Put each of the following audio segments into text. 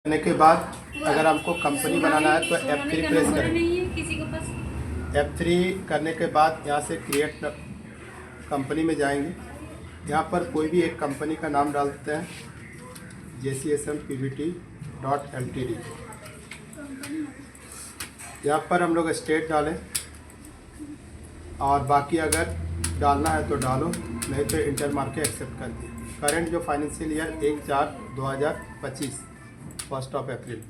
करने के बाद अगर हमको कंपनी बनाना है तो F3 प्रेस करें। F3 करने के बाद यहाँ से क्रिएट कंपनी में जाएंगे। यहाँ पर कोई भी एक कंपनी का नाम डाल देते हैं, JCSMPVT.Ltd। यहाँ पर हम लोग स्टेट डालें और बाकी अगर डालना है तो डालो, नहीं तो इंटर मार के एक्सेप्ट कर दिए। करंट जो फाइनेंशियल ईयर 1/4/2025 1 अप्रैल।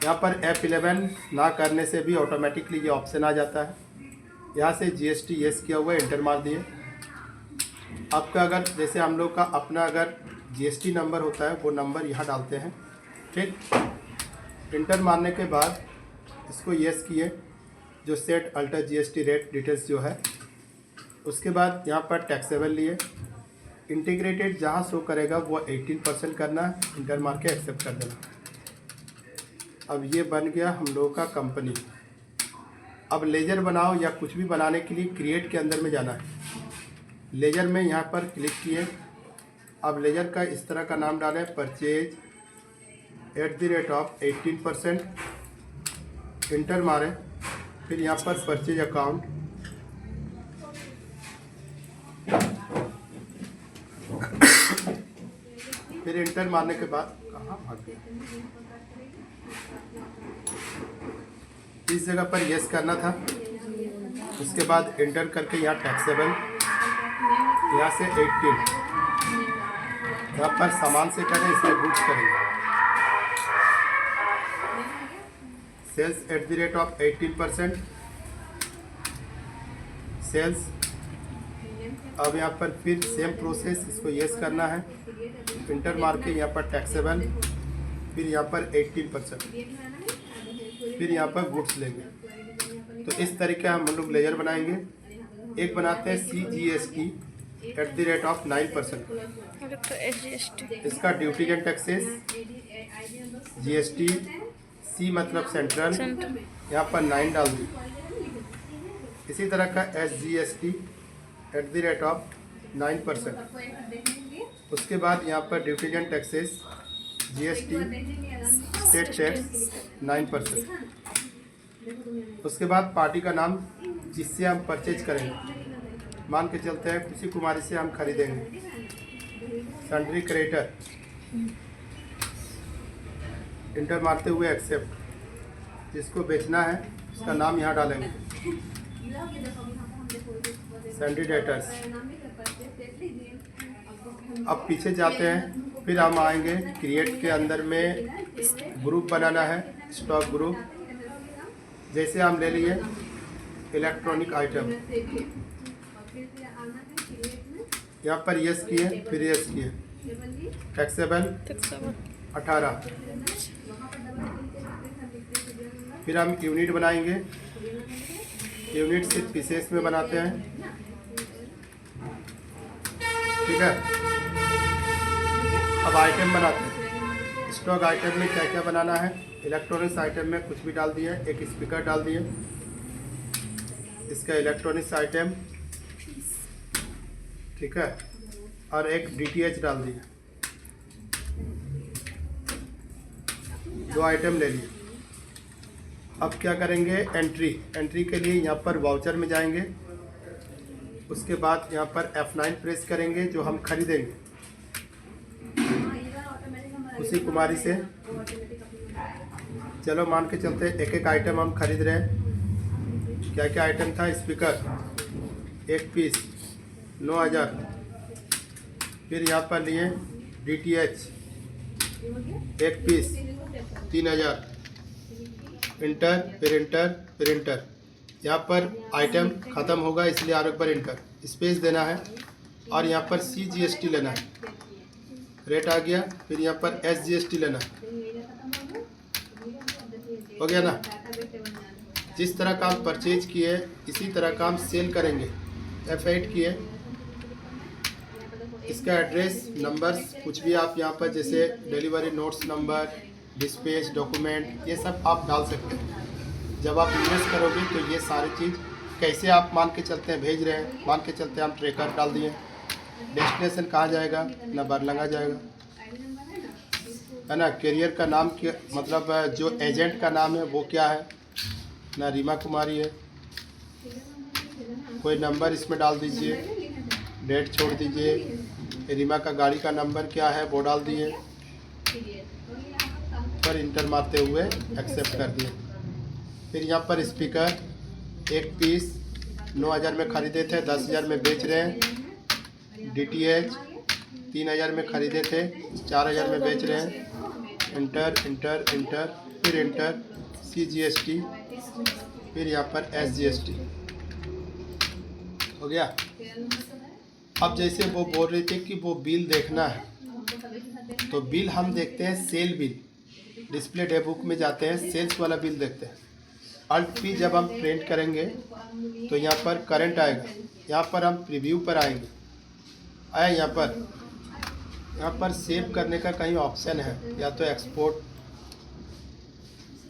यहाँ पर F11 ना करने से भी ऑटोमेटिकली ये ऑप्शन आ जाता है। यहाँ से GST येस किया हुआ है, इंटर मार दिए। आपका अगर जैसे हम लोग का अपना अगर GST नंबर होता है वो नंबर यहाँ डालते हैं, ठीक। इंटर मारने के बाद इसको येस किए, जो set alter GST rate details जो है। उसके बाद यहाँ पर टैक्सेबल लिए, इंटीग्रेटेड जहाँ शो करेगा वो 18% करना है, इंटर मार के एक्सेप्ट कर देना। अब ये बन गया हम लोगों का कंपनी। अब लेजर बनाओ या कुछ भी बनाने के लिए क्रिएट के अंदर में जाना है। लेजर में यहाँ पर क्लिक किए। अब लेजर का इस तरह का नाम डालें, परचेज @18%, इंटर मारें। फिर यहाँ पर परचेज अकाउंट, फिर इंटर मारने के बाद कहाँ भाग गया, इस जगह पर यस करना था। उसके बाद इंटर करके यहाँ टैक्सेबल, यहाँ से 18, यहाँ पर सामान से करें, इसलिए गुड्स करेंगे। Sales @18%, sales. अब यहाँ पर फिर सेम प्रोसेस, इसको यस करना है, इंटर मार के यहाँ पर टैक्सेबल, फिर यहाँ पर 18%, फिर यहाँ पर गुड्स लेंगे। तो इस तरीके हम लोग लेजर बनाएंगे। एक बनाते हैं CGST @9%, इसका duties and taxes, GST, C मतलब सेंट्रल, यहाँ पर 9 डाल दी। इसी तरह का SGST @9%। उसके बाद यहाँ पर duties and taxes, GST, state tax 9%। उसके बाद पार्टी का नाम जिससे हम परचेज करेंगे, मान के चलते हैं खुशी कुमारी से हम खरीदेंगे, सन्ड्री क्रेडिटर, इंटर मारते हुए एक्सेप्ट। जिसको बेचना है उसका नाम यहाँ डालेंगे, सन्ड्री डेटर्स। अब पीछे जाते हैं, फिर हम आएंगे क्रिएट के अंदर में ग्रुप बनाना है, स्टॉक ग्रुप। जैसे हम ले लिए इलेक्ट्रॉनिक आइटम, यहाँ पर यस किए, फिर यस किए, टैक्सेबल 18। फिर हम यूनिट बनाएंगे, यूनिट से पीसेस में बनाते हैं, ठीक है। अब आइटम बनाते हैं। स्टॉक आइटम में क्या क्या बनाना है, इलेक्ट्रॉनिक्स आइटम में कुछ भी डाल दिए, एक स्पीकर डाल दिए, इसका इलेक्ट्रॉनिक्स आइटम, ठीक है, और एक DTH डाल दिए। 2 आइटम ले लिए। अब क्या करेंगे, एंट्री के लिए यहाँ पर वाउचर में जाएंगे। उसके बाद यहाँ पर F9 प्रेस करेंगे, जो हम खरीदेंगे खुशी कुमारी से। चलो मान के चलते एक एक आइटम हम खरीद रहे हैं। क्या क्या आइटम था, स्पीकर 1 पीस 9000। फिर यहाँ पर लिए DTH 1 पीस 3000, इंटर, फिर इंटर, फिर इंटर। यहाँ पर आइटम ख़त्म होगा इसलिए और एक बार इंटर, स्पेस देना है और यहाँ पर CGST लेना है, रेट आ गया। फिर यहाँ पर SGST लेना है, हो गया ना। जिस तरह का हम परचेज किए इसी तरह का हम सेल करेंगे। F8 किए, इसका एड्रेस, नंबर्स, कुछ भी आप यहाँ पर जैसे delivery notes number, dispatch, document, ये सब आप डाल सकते हैं। जब आप इन्वेस्ट करोगे तो ये सारी चीज़ कैसे आप मान के चलते हैं भेज रहे हैं, मान के चलते हैं हम ट्रैकर डाल दिए, डेस्टिनेशन कहाँ जाएगा, ना बरलंगा जाएगा, है ना। कैरियर का नाम क्या, मतलब जो एजेंट का नाम है वो क्या है ना, रीमा कुमारी है। कोई नंबर इसमें डाल दीजिए, डेट छोड़ दीजिए, रीमा का गाड़ी का नंबर क्या है वो डाल दिए, पर इंटर मारते हुए एक्सेप्ट कर दिए। फिर यहाँ पर स्पीकर एक पीस 9,000 में ख़रीदे थे, 10,000 में बेच रहे हैं। DTH 3,000 में ख़रीदे थे, 4,000 में बेच रहे हैं। इंटर इंटर इंटर, फिर इंटर, CGST, फिर यहाँ पर SGST हो गया। अब जैसे वो बोल रहे थे कि वो बिल देखना है, तो बिल हम देखते हैं sale bill. Display day book में जाते हैं, सेल्स वाला बिल देखते हैं। Alt P जब हम प्रिंट करेंगे तो यहाँ पर करंट आएगा। यहाँ पर हम प्रीव्यू पर आएंगे, आया यहाँ पर सेव करने का कहीं ऑप्शन है, या तो एक्सपोर्ट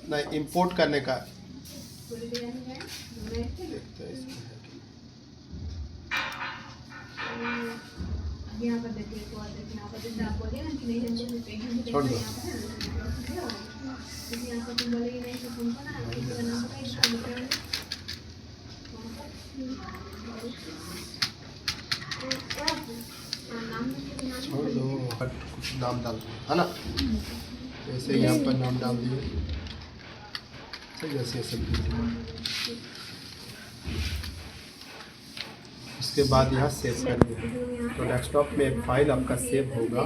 नहीं इंपोर्ट करने का। देखते हैं इसमें है कि छोड़ दो। छोड़ दो, कुछ नाम डाल दो, है ना। जैसे यहाँ पर नाम डाल दिए, जैसे ऐसे कीजिए। उसके बाद यहाँ सेव कर दिया, तो डेस्कटॉप में एक फाइल आपका सेव होगा।